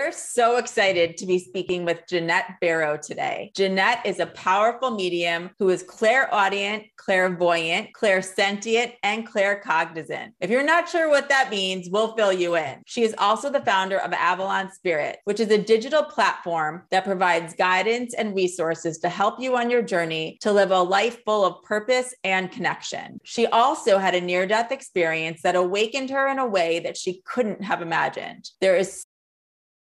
We're so excited to be speaking with Ginette Biro today. Ginette is a powerful medium who is clairaudient, clairvoyant, clairsentient, and claircognizant. If you're not sure what that means, we'll fill you in. She is also the founder of Avalon Spirit, which is a digital platform that provides guidance and resources to help you on your journey to live a life full of purpose and connection. She also had a near-death experience that awakened her in a way that she couldn't have imagined. There is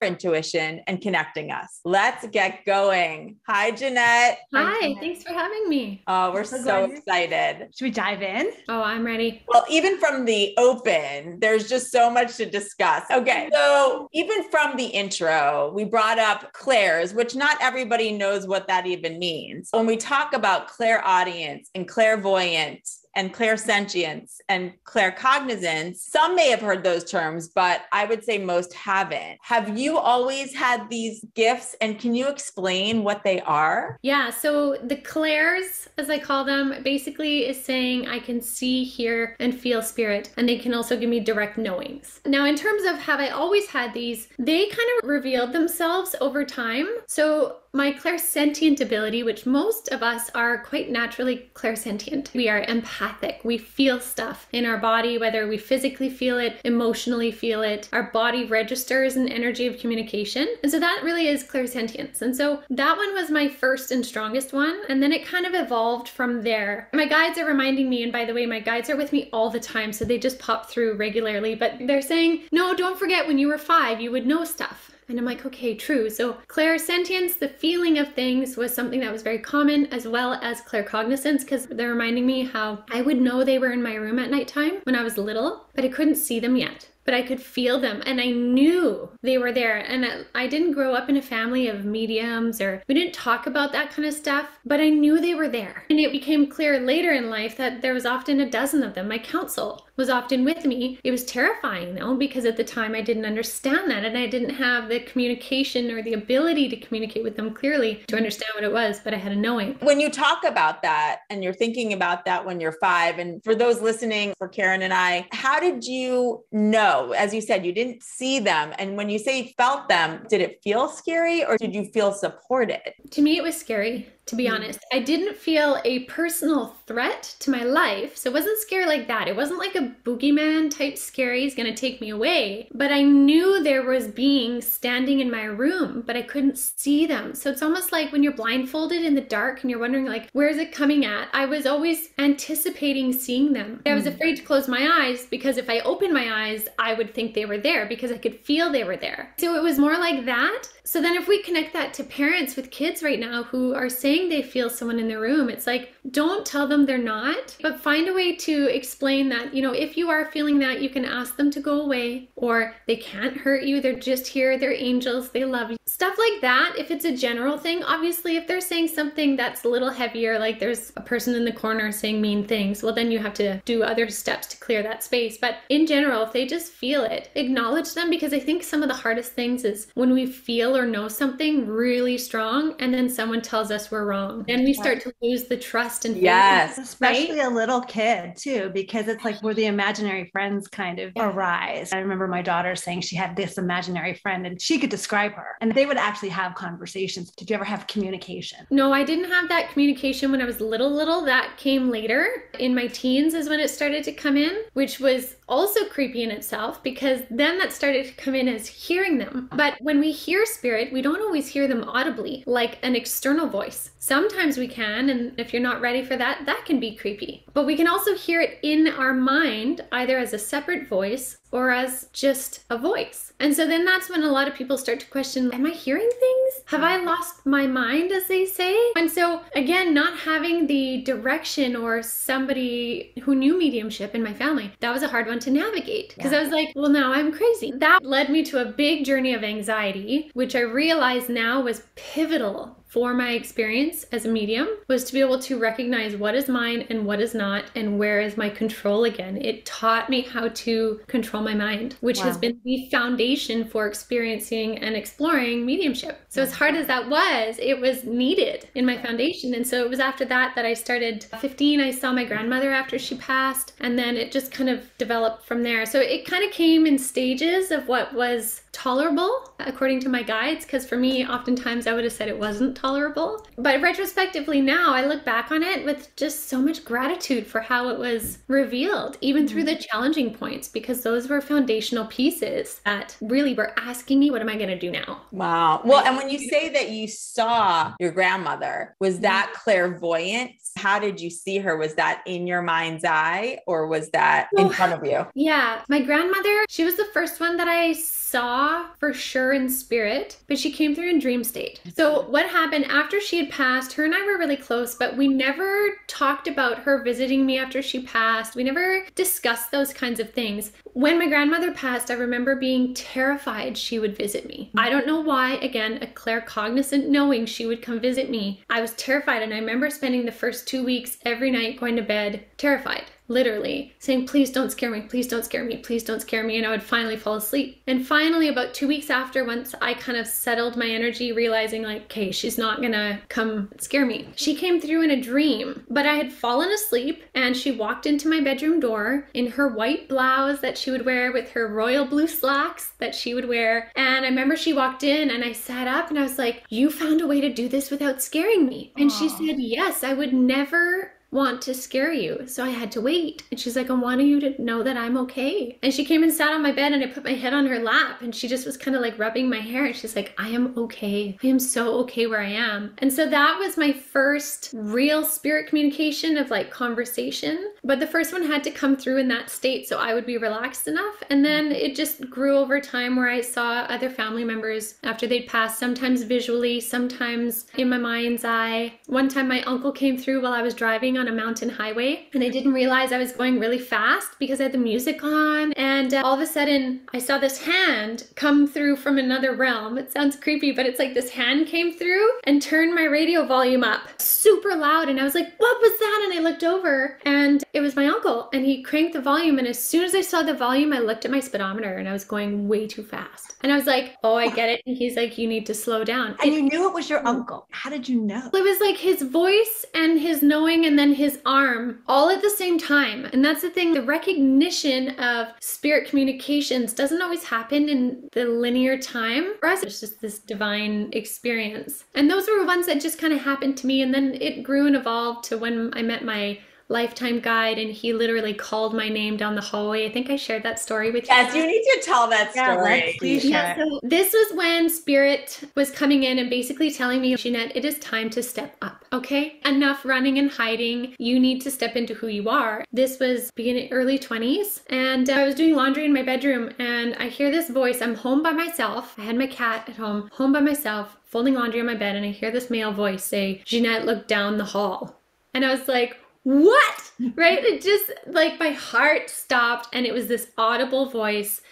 intuition and connecting us. Let's get going. Hi, Ginette. Hi, thanks for having me. Oh, we're so excited. Should we dive in? Oh, I'm ready. Well, even from the open, there's just so much to discuss. Okay, so even from the intro, we brought up clairs, which not everybody knows what that even means. When we talk about clairaudience and clairvoyant and clairsentience and claircognizance, some may have heard those terms, but I would say most haven't. Have you always had these gifts, and can you explain what they are? Yeah, so the clairs, as I call them, basically is saying I can see, hear, and feel spirit, and they can also give me direct knowings. Now, in terms of have I always had these, they kind of revealed themselves over time. So my clairsentient ability, which most of us are quite naturally clairsentient. We are empathic. We feel stuff in our body, whether we physically feel it, emotionally feel it. Our body registers an energy of communication. And so that really is clairsentience. And so that one was my first and strongest one. And then it kind of evolved from there. My guides are reminding me, and by the way, my guides are with me all the time, so they just pop through regularly, but they're saying, no, don't forget when you were 5, you would know stuff. And I'm like, okay, true. So clairsentience, the feeling of things, was something that was very common, as well as claircognizance, because they're reminding me how I would know they were in my room at nighttime when I was little, but I couldn't see them yet. But I could feel them, and I knew they were there. And I didn't grow up in a family of mediums, or we didn't talk about that kind of stuff, but I knew they were there. And it became clear later in life that there was often a dozen of them. My counsel was often with me. It was terrifying though, because at the time I didn't understand that, and I didn't have the communication or the ability to communicate with them clearly to understand what it was, but I had a knowing. When you talk about that, and you're thinking about that when you're 5, and for those listening, for Karen and I, how did you know? As you said, you didn't see them. And when you say felt them, did it feel scary, or did you feel supported? To me, it was scary, to be honest. I didn't feel a personal threat to my life. So it wasn't scary like that. It wasn't like a boogeyman type scary, he's going to take me away. But I knew there was beings standing in my room, but I couldn't see them. So it's almost like when you're blindfolded in the dark and you're wondering, like, where is it coming at? I was always anticipating seeing them. I was afraid to close my eyes, because if I opened my eyes, I would think they were there, because I could feel they were there. So it was more like that. So then if we connect that to parents with kids right now who are saying they feel someone in the room, it's like, don't tell them they're not, but find a way to explain that, you know, if you are feeling that, you can ask them to go away, or they can't hurt you. They're just here. They're angels. They love you. Stuff like that. If it's a general thing, obviously, if they're saying something that's a little heavier, like there's a person in the corner saying mean things, well, then you have to do other steps to clear that space. But in general, if they just feel it, acknowledge them, because I think some of the hardest things is when we feel or know something really strong and then someone tells us we're wrong. Then we start to lose the trust and faith. Yes. Especially a little kid too, because it's like where the imaginary friends kind of arise. I remember my daughter saying she had this imaginary friend and she could describe her, and they would actually have conversations. Did you ever have communication? No, I didn't have that communication when I was little. That came later. In my teens is when it started to come in, which was also creepy in itself, because then that started to come in as hearing them. But when we hear spirit, we don't always hear them audibly, like an external voice. Sometimes we can, and if you're not ready for that, that can be creepy. But we can also hear it in our mind, either as a separate voice or as just a voice. And so then that's when a lot of people start to question, am I hearing things? Have I lost my mind, as they say? And so again, not having the direction or somebody who knew mediumship in my family, that was a hard one to navigate, because I was like, well, now I'm crazy. That led me to a big journey of anxiety, which I realize now was pivotal for my experience as a medium, was to be able to recognize what is mine and what is not, and where is my control again. It taught me how to control my mind, which has been the foundation for experiencing and exploring mediumship. So as hard as that was, it was needed in my foundation. And so it was after that that I started. 15, I saw my grandmother after she passed, and then it just kind of developed from there. So it kind of came in stages of what was tolerable according to my guides, because for me, oftentimes I would have said it wasn't tolerable. But retrospectively now, I look back on it with just so much gratitude for how it was revealed, even through the challenging points, because those were foundational pieces that really were asking me, what am I going to do now? Wow. Well, and when you say that you saw your grandmother, was that clairvoyant? How did you see her? Was that in your mind's eye, or was that in front of you? Yeah. My grandmother, she was the first one that I saw for sure in spirit, but she came through in dream state. So what happened after she had passed, her and I were really close, but we never talked about her visiting me after she passed. We never discussed those kinds of things. When my grandmother passed, I remember being terrified she would visit me. I don't know why, again, a claircognizant knowing she would come visit me. I was terrified, and I remember spending the first 2 weeks every night going to bed terrified. Literally saying, please don't scare me, please don't scare me, please don't scare me. And I would finally fall asleep. And finally, about 2 weeks after, once I kind of settled my energy, realizing like, okay, she's not gonna come scare me. She came through in a dream, but I had fallen asleep, and she walked into my bedroom door in her white blouse that she would wear with her royal blue slacks that she would wear. And I remember she walked in, and I sat up and I was like, you found a way to do this without scaring me. And she said, yes, I would never want to scare you. So I had to wait. And she's like, I want you to know that I'm okay. And she came and sat on my bed, and I put my head on her lap, and she just was kind of like rubbing my hair. And she's like, I am okay. I am so okay where I am. And so that was my first real spirit communication of like conversation. But the first one had to come through in that state so I would be relaxed enough. And then it just grew over time where I saw other family members after they'd passed, sometimes visually, sometimes in my mind's eye. One time my uncle came through while I was driving on a mountain highway, and I didn't realize I was going really fast because I had the music on, and all of a sudden I saw this hand come through from another realm. It sounds creepy, but it's like this hand came through and turned my radio volume up super loud, and I was like, what was that? And I looked over, and it was my uncle, and he cranked the volume, and as soon as I saw the volume, I looked at my speedometer, and I was going way too fast. And I was like, oh, I get it. And he's like, you need to slow down. And you knew it was your uncle. How did you know? It was like his voice and his knowing, and then his arm all at the same time. And that's the thing, the recognition of spirit communications doesn't always happen in the linear time. For us, it's just this divine experience. And those were ones that just kind of happened to me. And then it grew and evolved to when I met my lifetime guide, and he literally called my name down the hallway. I think I shared that story with you. Yes, you need to tell that story. Yeah, so this was when spirit was coming in and basically telling me, Ginette, it is time to step up, okay? Enough running and hiding. You need to step into who you are. This was beginning early 20s, and I was doing laundry in my bedroom, and I hear this voice. I'm home by myself. I had my cat at home by myself, folding laundry on my bed, and I hear this male voice say, Ginette, look down the hall. And I was like, what? Right? It just like my heart stopped, and it was this audible voice,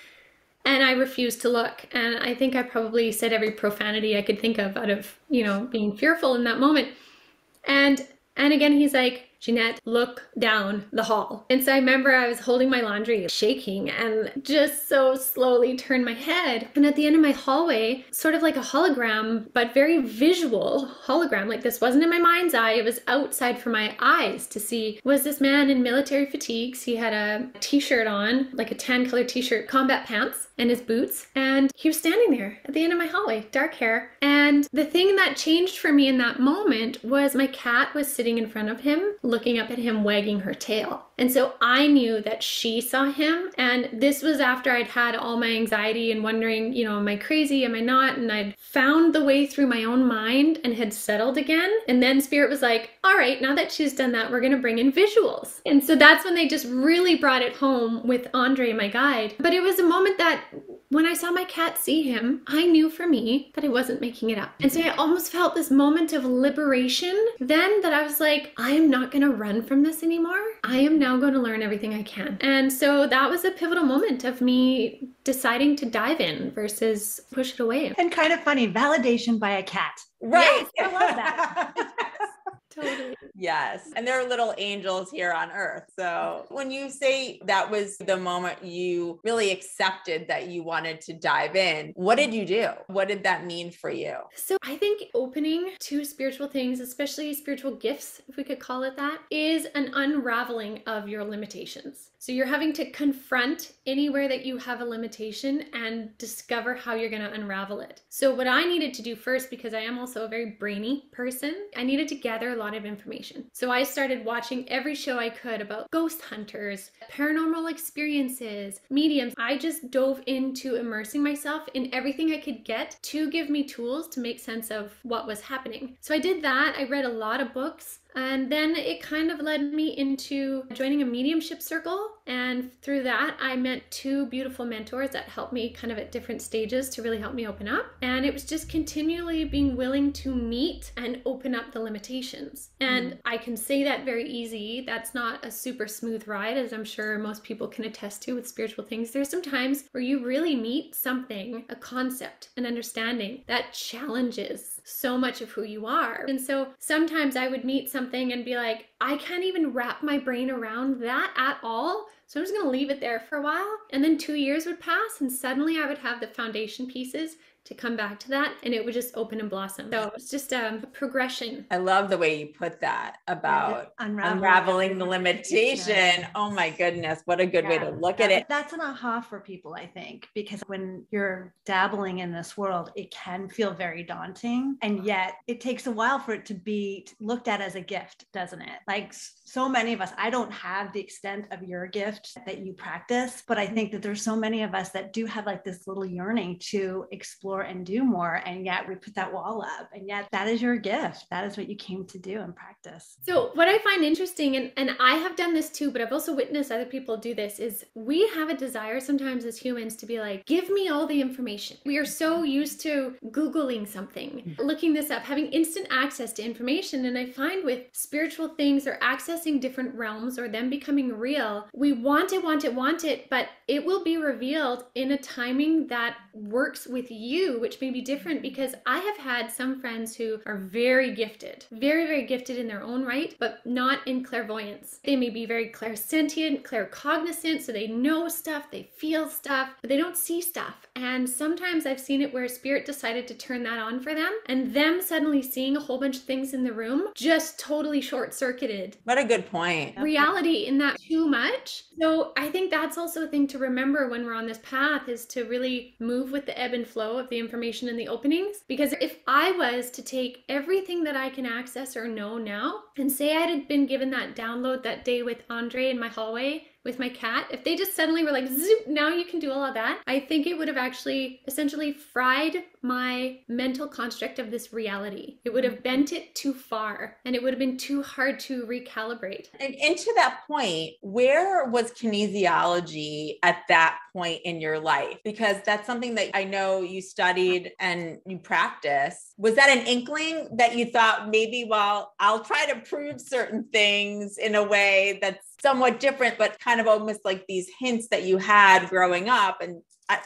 and I refused to look. And I think I probably said every profanity I could think of out of, you know, being fearful in that moment. And again, he's like, Ginette, look down the hall. And so I remember I was holding my laundry, shaking, and just so slowly turned my head. And at the end of my hallway, sort of like a hologram, but very visual hologram, like this wasn't in my mind's eye, it was outside for my eyes to see, was this man in military fatigues. He had a t-shirt on, like a tan colored t-shirt, combat pants, and his boots. And he was standing there at the end of my hallway, dark hair. And the thing that changed for me in that moment was my cat was sitting in front of him, looking up at him, wagging her tail. And so I knew that she saw him. And this was after I'd had all my anxiety and wondering, you know, am I crazy? Am I not? And I'd found the way through my own mind and had settled again. And then spirit was like, all right, now that she's done that, we're going to bring in visuals. And so that's when they just really brought it home with Andre, my guide. But it was a moment that when I saw my cat see him, I knew for me that I wasn't making it up. And so I almost felt this moment of liberation then, that I was like, I am not going to run from this anymore. I am now going to learn everything I can. And so that was a pivotal moment of me deciding to dive in versus push it away. And kind of funny, validation by a cat. Right. Yes, I love that. Totally. Yes. And they're little angels here on earth. So when you say that was the moment you really accepted that you wanted to dive in, what did you do? What did that mean for you? So I think opening to spiritual things, especially spiritual gifts, if we could call it that, is an unraveling of your limitations. So you're having to confront anywhere that you have a limitation and discover how you're going to unravel it. So what I needed to do first, because I am also a very brainy person, I needed to gather a lot of information. So I started watching every show I could about ghost hunters, paranormal experiences, mediums. I just dove into immersing myself in everything I could get to give me tools to make sense of what was happening. So I did that. I read a lot of books. And then it kind of led me into joining a mediumship circle. And through that, I met two beautiful mentors that helped me kind of at different stages to really help me open up. And it was just continually being willing to meet and open up the limitations. And I can say that very easy. That's not a super smooth ride, as I'm sure most people can attest to with spiritual things. There's some times where you really meet something, a concept, an understanding that challenges so much of who you are. And so sometimes I would meet something and be like, I can't even wrap my brain around that at all. So I'm just going to leave it there for a while. And then 2 years would pass and suddenly I would have the foundation pieces to come back to that and it would just open and blossom. So it's just a progression. I love the way you put that about unraveling the limitation. Oh my goodness. What a good way to look at it. That's an aha for people, I think, because when you're dabbling in this world, it can feel very daunting. And yet it takes a while for it to be looked at as a gift, doesn't it? Like so many of us, I don't have the extent of your gift that you practice, but I think that there's so many of us that do have like this little yearning to explore and do more. And yet we put that wall up, and yet that is your gift. That is what you came to do and practice. So what I find interesting, and I have done this too, but I've also witnessed other people do this, is we have a desire sometimes as humans to be like, give me all the information. We are so used to Googling something, looking this up, having instant access to information. And I find with spiritual things or accessing different realms or them becoming real, we want it, but it will be revealed in a timing that works with you, which may be different, because I have had some friends who are very gifted, very, very gifted in their own right, but not in clairvoyance. They may be very clairsentient, claircognizant, so they know stuff, they feel stuff, but they don't see stuff. And sometimes I've seen it where spirit decided to turn that on for them, and them suddenly seeing a whole bunch of things in the room just totally short-circuited. What a good point. Reality in that too much. So I think that's also a thing to remember when we're on this path, is to really move with the ebb and flow of the information in the openings. Because if I was to take everything that I can access or know now and say I had been given that download that day with Andre in my hallway with my cat, if they just suddenly were like, zoop, now you can do all of that, I think it would have actually essentially fried my mental construct of this reality. It would have bent it too far and it would have been too hard to recalibrate. And to that point, where was kinesiology at that point in your life? Because that's something that I know you studied and you practice. Was that an inkling that you thought maybe, well, I'll try to prove certain things in a way that's somewhat different, but kind of almost like these hints that you had growing up? And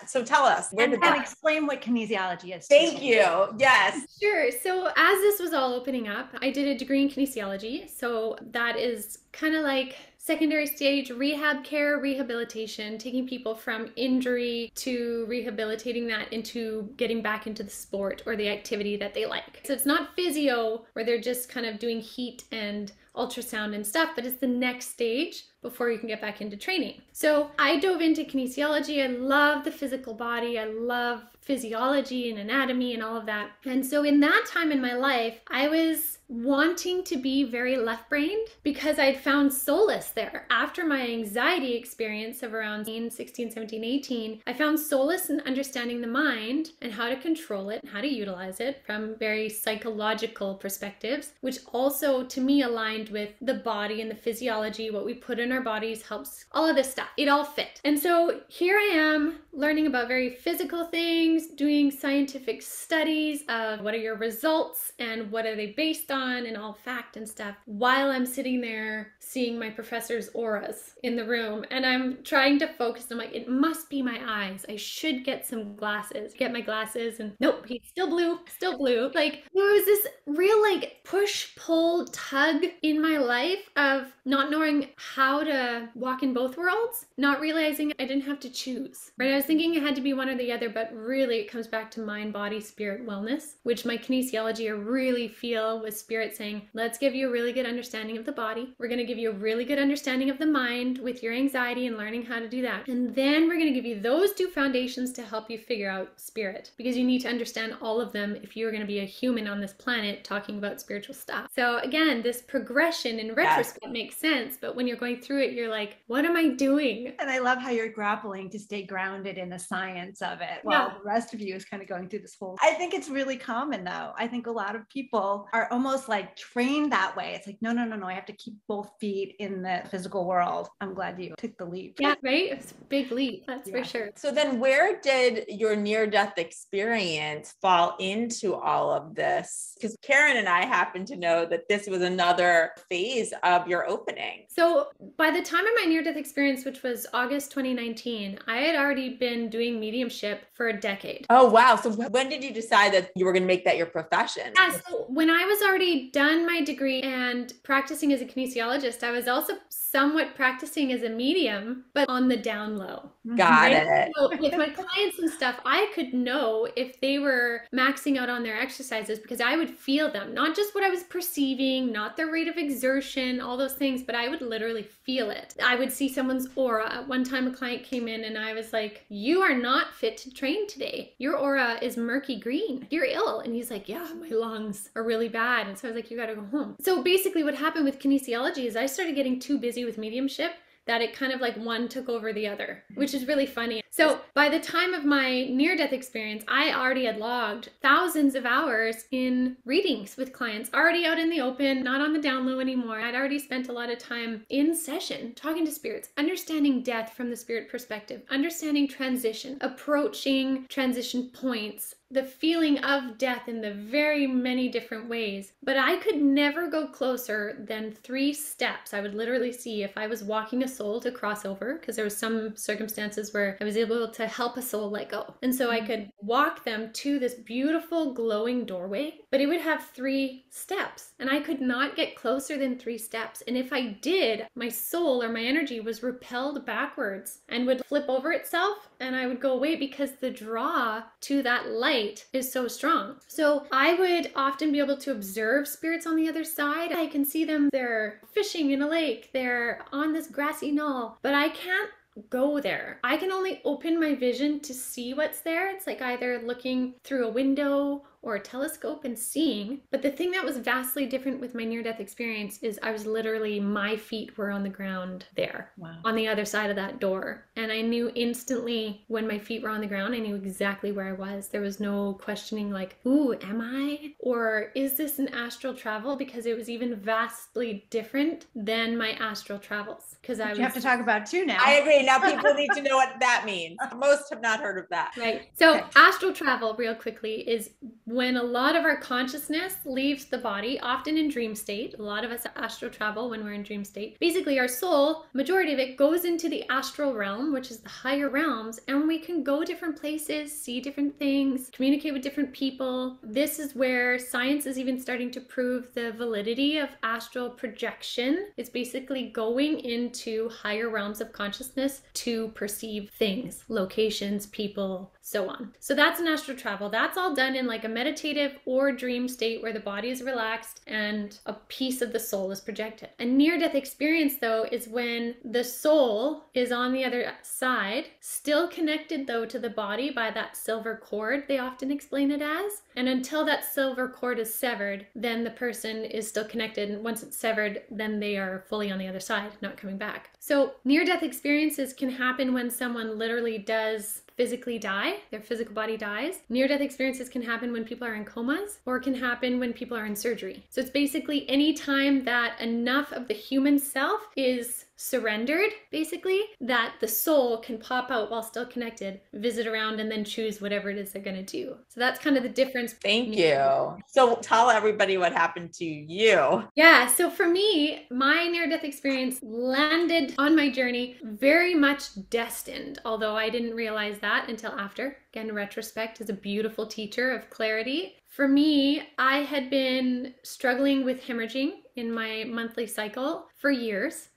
so tell us, where did that... And explain what kinesiology is. Thank you. Yes. Sure. So as this was all opening up, I did a degree in kinesiology. So that is kind of like secondary stage rehab care, rehabilitation, taking people from injury to rehabilitating that into getting back into the sport or the activity that they like. So it's not physio where they're just kind of doing heat and ultrasound and stuff, but it's the next stage before you can get back into training. So I dove into kinesiology. I love the physical body. I love physiology and anatomy and all of that. And so in that time in my life, I was wanting to be very left-brained because I'd found solace there. After my anxiety experience of around 16, 17, 18, I found solace in understanding the mind and how to control it and how to utilize it from very psychological perspectives, which also to me aligned with the body and the physiology, what we put in our our bodies, helps all of this stuff. It all fit. And so here I am learning about very physical things, doing scientific studies of what are your results and what are they based on and all fact and stuff, while I'm sitting there seeing my professor's auras in the room. And I'm trying to focus. I'm like, it must be my eyes. I should get some glasses. Get my glasses, and nope, he's still blue, still blue. Like, there was this real like push-pull tug in my life of not knowing how to walk in both worlds, not realizing I didn't have to choose, right? I was thinking it had to be one or the other, but really it comes back to mind, body, spirit, wellness, which my kinesiology I really feel was spirit saying, let's give you a really good understanding of the body. We're going to give you a really good understanding of the mind with your anxiety and learning how to do that. And then we're going to give you those two foundations to help you figure out spirit, because you need to understand all of them if you're going to be a human on this planet talking about spiritual stuff. So again, this progression in retrospect makes sense, but when you're going through it, you're like, what am I doing? And I love how you're grappling to stay grounded in the science of it while the rest of you is kind of going through this whole. I think it's really common though. I think a lot of people are almost like trained that way. It's like, no, I have to keep both feet in the physical world. I'm glad you took the leap. Yeah, right? It's a big leap, that's for sure. So then where did your near-death experience fall into all of this? Because Karen and I happen to know that this was another phase of your opening. So by the time of my near-death experience, which was August 2019, I had already been doing mediumship for a decade. Oh, wow. So when did you decide that you were going to make that your profession? Yeah, so when I was already done my degree and practicing as a kinesiologist, I was also somewhat practicing as a medium, but on the down low. Got it. So with my clients and stuff, I could know if they were maxing out on their exercises because I would feel them, not just what I was perceiving, not their rate of exertion, all those things, but I would literally feel it. I would see someone's aura. One time a client came in and I was like, you are not fit to train today. Your aura is murky green. You're ill. And he's like, yeah, my lungs are really bad. And so I was like, you got to go home. So basically what happened with kinesiology is I started getting too busy with mediumship that it kind of like one took over the other, which is really funny. So by the time of my near-death experience, I already had logged thousands of hours in readings with clients, already out in the open, not on the down low anymore. I'd already spent a lot of time in session, talking to spirits, understanding death from the spirit perspective, understanding transition, approaching transition points, the feeling of death in the very many different ways. But I could never go closer than 3 steps. I would literally see if I was walking a soul to cross over, because there was some circumstances where I was able to help a soul let go. And so I could walk them to this beautiful glowing doorway, but it would have 3 steps. And I could not get closer than 3 steps. And if I did, my soul or my energy was repelled backwards and would flip over itself and I would go away because the draw to that light is so strong. So I would often be able to observe spirits on the other side. I can see them, they're fishing in a lake, they're on this grassy knoll, but I can't go there. I can only open my vision to see what's there. It's like either looking through a window or a telescope and seeing. But the thing that was vastly different with my near-death experience is I was literally, my feet were on the ground there, on the other side of that door. And I knew instantly when my feet were on the ground, I knew exactly where I was. There was no questioning like, ooh, am I? Or is this an astral travel? Because it was even vastly different than my astral travels. Because I was... You have to talk about 2 now. I agree. Now people need to know what that means. Most have not heard of that. Right. So astral travel, real quickly, is when a lot of our consciousness leaves the body, often in dream state. A lot of us astral travel when we're in dream state. Basically, our soul, majority of it, goes into the astral realm, which is the higher realms, and we can go different places, see different things, communicate with different people. This is where science is even starting to prove the validity of astral projection. It's basically going into higher realms of consciousness to perceive things, locations, people, so on. So that's an astral travel. That's all done in like a meditative or dream state where the body is relaxed and a piece of the soul is projected. A near-death experience, though, is when the soul is on the other side, still connected though to the body by that silver cord, they often explain it as. And until that silver cord is severed, then the person is still connected. And once it's severed, then they are fully on the other side, not coming back. So near-death experiences can happen when someone literally does physically die, their physical body dies. Near-death experiences can happen when people are in comas, or can happen when people are in surgery. So it's basically any time that enough of the human self is surrendered, basically, that the soul can pop out while still connected, visit around, and then choose whatever it is they're going to do. So that's kind of the difference. Thank you. So tell everybody what happened to you. Yeah, so for me, my near-death experience landed on my journey very much destined, although I didn't realize that until after. Again, retrospect is a beautiful teacher of clarity. For me, I had been struggling with hemorrhaging in my monthly cycle for years,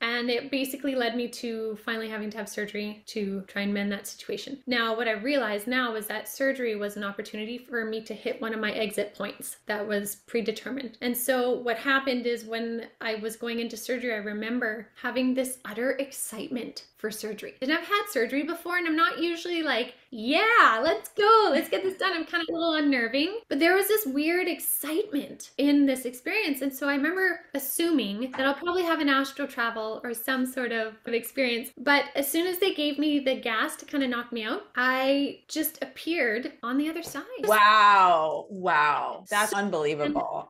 and it basically led me to finally having to have surgery to try and mend that situation. Now, what I realized now was that surgery was an opportunity for me to hit one of my exit points that was predetermined. And so what happened is when I was going into surgery, I remember having this utter excitement for surgery. And I've had surgery before, and I'm not usually like, yeah, let's go, let's get this done. I'm kind of a little unnerving, but there was this weird excitement in this experience. And so I remember assuming that I'll probably have an astral travel or some sort of experience. But as soon as they gave me the gas to kind of knock me out, I just appeared on the other side. Wow. That's unbelievable.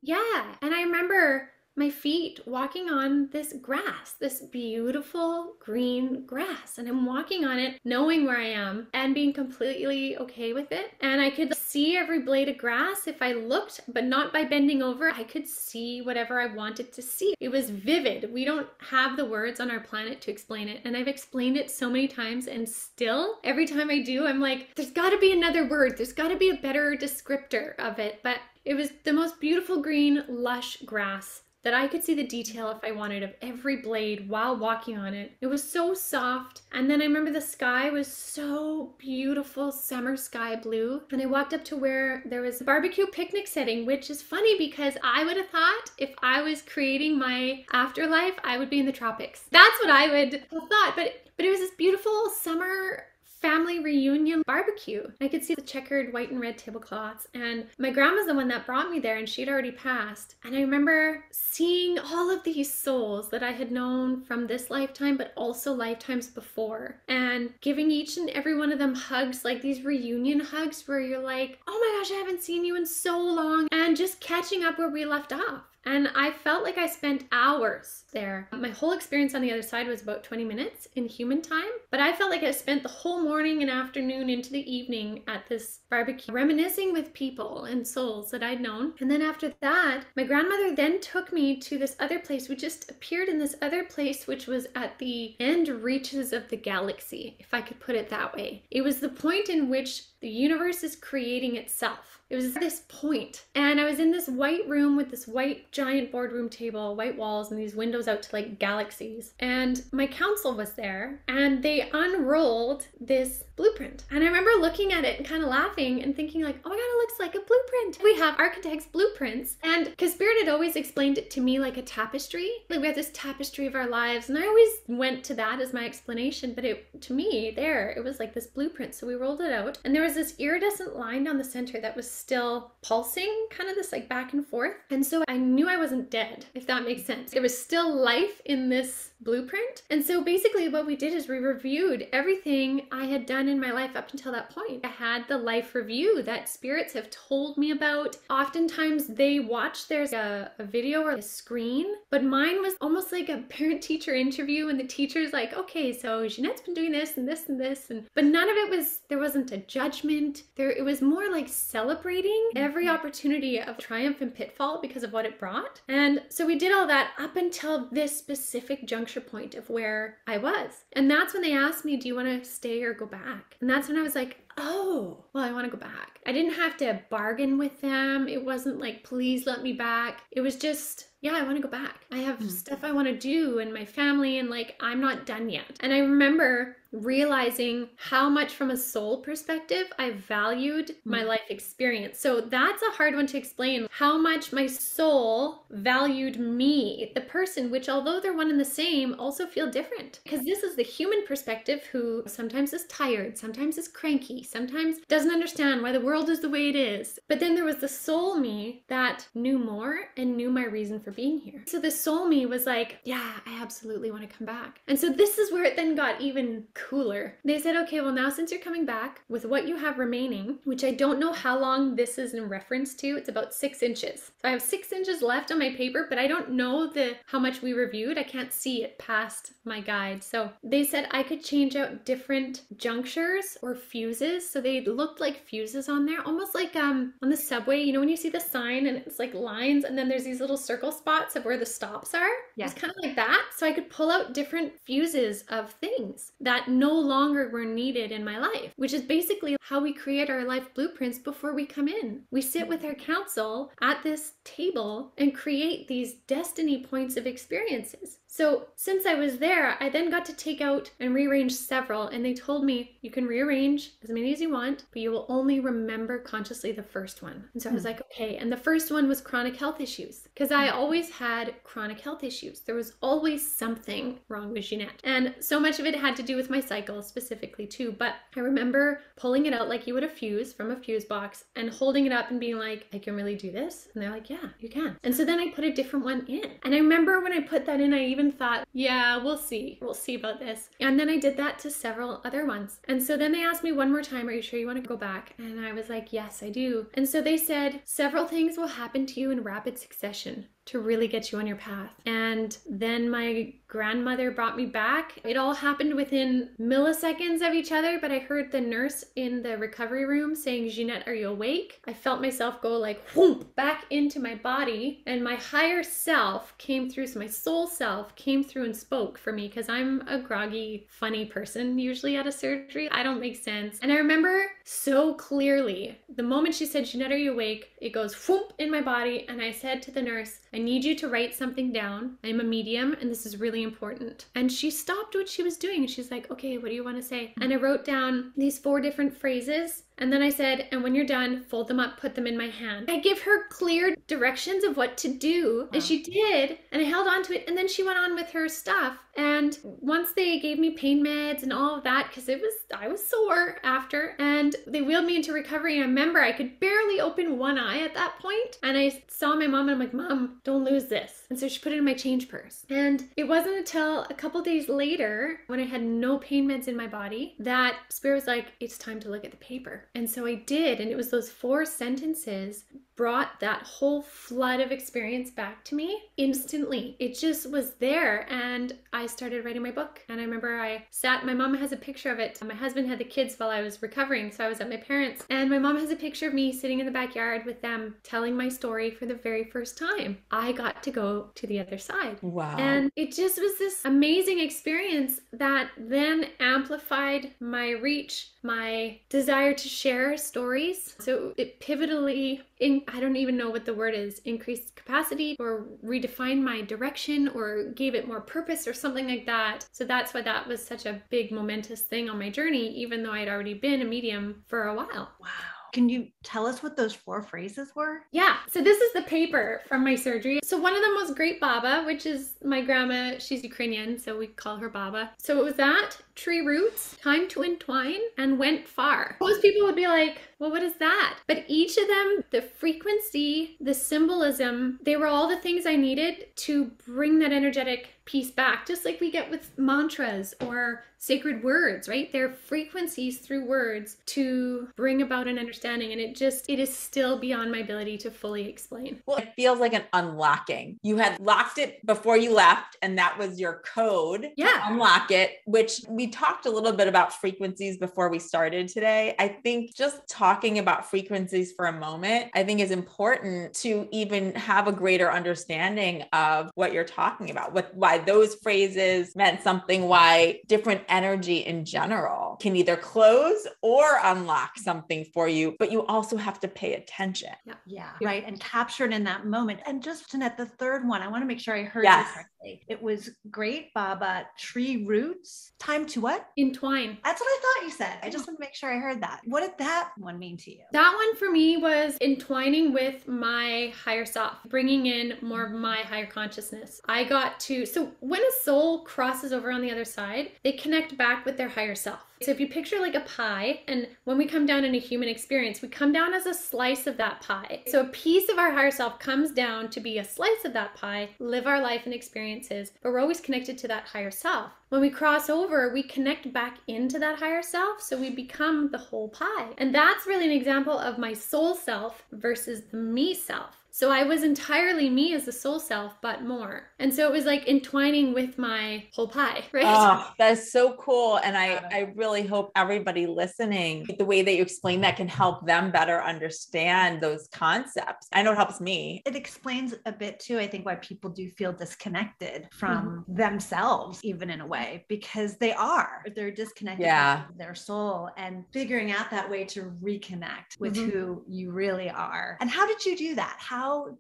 And I remember my feet walking on this grass, this beautiful green grass. And I'm walking on it, knowing where I am and being completely okay with it. And I could see every blade of grass if I looked, but not by bending over. I could see whatever I wanted to see. It was vivid. We don't have the words on our planet to explain it. And I've explained it so many times, and still, every time I do, I'm like, there's got to be another word. There's got to be a better descriptor of it. But it was the most beautiful green, lush grass that I could see the detail if I wanted of every blade while walking on it. It was so soft. And then I remember the sky was so beautiful, summer sky blue. And I walked up to where there was a barbecue picnic setting, which is funny because I would have thought if I was creating my afterlife, I would be in the tropics. That's what I would have thought. But it was this beautiful summer family reunion barbecue. I could see the checkered white and red tablecloths, and my grandma's the one that brought me there, and she'd already passed. And I remember seeing all of these souls that I had known from this lifetime, but also lifetimes before, and giving each and every one of them hugs, like these reunion hugs where you're like, oh my gosh, I haven't seen you in so long, and just catching up where we left off. And I felt like I spent hours there. My whole experience on the other side was about 20 minutes in human time, but I felt like I spent the whole morning and afternoon into the evening at this barbecue, reminiscing with people and souls that I'd known. And then after that, my grandmother then took me to this other place. We just appeared in this other place, which was at the end reaches of the galaxy, if I could put it that way. It was the point in which the universe is creating itself. It was this point. And I was in this white room with this white giant boardroom table, white walls, and these windows out to like galaxies. And my council was there, and they unrolled this blueprint. And I remember looking at it and kind of laughing and thinking like, oh my God, it looks like a blueprint. We have architects' blueprints. And because Spirit had always explained it to me like a tapestry. Like we have this tapestry of our lives. And I always went to that as my explanation. But to me, it was like this blueprint. So we rolled it out. And there was this iridescent line down the center that was still pulsing, kind of this like back and forth. And so I knew I wasn't dead, if that makes sense. There was still life in this blueprint. And so basically what we did is we reviewed everything I had done in my life up until that point. I had the life review that spirits have told me about. Oftentimes they watch, there's a video or a screen, but mine was almost like a parent-teacher interview, and the teacher's like, okay, so Ginette's been doing this and this and this, but none of it was, there wasn't a judgment. It was more like celebrating every opportunity of triumph and pitfall because of what it brought. And so we did all that up until this specific juncture point of where I was. And that's when they asked me, do you want to stay or go back? And that's when I was like, oh, well, I want to go back. I didn't have to bargain with them. It wasn't like, please let me back. It was just, yeah, I want to go back. I have stuff I want to do and my family, and like, I'm not done yet. And I remember realizing how much from a soul perspective I valued my life experience. So that's a hard one to explain, how much my soul valued me, the person, which although they're one and the same, also feel different. Because this is the human perspective who sometimes is tired, sometimes is cranky, sometimes doesn't understand why the world is the way it is. But then there was the soul me that knew more and knew my reason for being here. So the soul me was like, yeah, I absolutely want to come back. And so this is where it then got even cooler. They said, okay, well now since you're coming back with what you have remaining, which I don't know how long this is in reference to, it's about 6 inches. So I have 6 inches left on my paper, but I don't know how much we reviewed. I can't see it past my guide. So they said I could change out different junctures or fuses. So they looked like fuses on there, almost like on the subway, you know, when you see the sign and it's like lines and then there's these little circle spots of where the stops are. Yeah. It's kind of like that. So I could pull out different fuses of things that no longer were needed in my life, which is basically how we create our life blueprints before we come in. We sit with our council at this table and create these destiny points of experiences. So since I was there, I then got to take out and rearrange several, and they told me you can rearrange as many as you want, but you will only remember consciously the first one. And so I was like, okay. And the first one was chronic health issues, because I always had chronic health issues. There was always something wrong with Ginette. And so much of it had to do with my cycle specifically too. But I remember pulling it out like you would a fuse from a fuse box and holding it up and being like, I can really do this? And they're like, yeah, you can. And so then I put a different one in. And I remember when I put that in, I even thought, yeah, we'll see. We'll see about this. And then I did that to several other ones. And so then they asked me one more time, are you sure you want to go back? And I was like, yes, I do. And so they said, several things will happen to you in rapid succession to really get you on your path. And then my grandmother brought me back. It all happened within milliseconds of each other, but I heard the nurse in the recovery room saying, Ginette, are you awake? I felt myself go like whoop back into my body, and my higher self came through. So my soul self came through and spoke for me, because I'm a groggy, funny person usually at a surgery. I don't make sense. And I remember so clearly the moment she said, Ginette, are you awake? It goes whoop in my body. And I said to the nurse, I need you to write something down. I'm a medium and this is really important. And she stopped what she was doing and she's like, okay, what do you want to say? And I wrote down these 4 different phrases. And then I said, and when you're done, fold them up, put them in my hand. I give her clear directions of what to do. Wow. And she did. And I held on to it. And then she went on with her stuff. And once they gave me pain meds and all of that, because I was sore after, and they wheeled me into recovery. And I remember I could barely open one eye at that point. And I saw my mom and I'm like, Mom, don't lose this. And so she put it in my change purse. And it wasn't until a couple days later, when I had no pain meds in my body, that Spirit was like, it's time to look at the paper. And so I did, and it was those 4 sentences brought that whole flood of experience back to me instantly. It just was there, and I started writing my book. And I remember I sat, my mom has a picture of it. My husband had the kids while I was recovering, so I was at my parents', and my mom has a picture of me sitting in the backyard with them telling my story for the very first time. I got to go to the other side. Wow. And it just was this amazing experience that then amplified my reach, my desire to share stories. So it pivotally, I don't even know what the word is, increased capacity or redefined my direction or gave it more purpose or something like that. So that's why that was such a big momentous thing on my journey, even though I'd already been a medium for a while. Wow. Can you tell us what those 4 phrases were? Yeah. So this is the paper from my surgery. So one of them was Great Baba, which is my grandma. She's Ukrainian, so we call her Baba. So it was that, tree roots, time to entwine, and went far. Most people would be like, well, what is that? But each of them, the frequency, the symbolism, they were all the things I needed to bring that energetic piece back, just like we get with mantras or sacred words, right? They're frequencies through words to bring about an understanding. And it is still beyond my ability to fully explain. Well, it feels like an unlocking. You had locked it before you left, and that was your code to unlock it, which we talked a little bit about frequencies before we started today. I think just talking about frequencies for a moment, I think is important to even have a greater understanding of what you're talking about, why those phrases meant something, why different energy in general can either close or unlock something for you, but you also have to pay attention. Yeah. Right. And captured in that moment. And just Ginette, the third one, I want to make sure I heard you correctly. It was Great Baba, tree roots, time to what? Entwine. That's what I thought you said. I just want to make sure I heard that. What did that one mean to you? That one for me was entwining with my higher self, bringing in more of my higher consciousness. So when a soul crosses over on the other side, they connect back with their higher self. So if you picture like a pie, and when we come down in a human experience, we come down as a slice of that pie. So a piece of our higher self comes down to be a slice of that pie, live our life and experiences, but we're always connected to that higher self. When we cross over, we connect back into that higher self, so we become the whole pie. And that's really an example of my soul self versus the me self. So I was entirely me as the soul self, but more. And so it was like entwining with my whole pie, right? Oh, that's so cool. And I really hope everybody listening, the way that you explain that can help them better understand those concepts. I know it helps me. It explains a bit too, I think, why people do feel disconnected from themselves, even in a way, because they're disconnected from their soul, and figuring out that way to reconnect with who you really are. And how did you do that?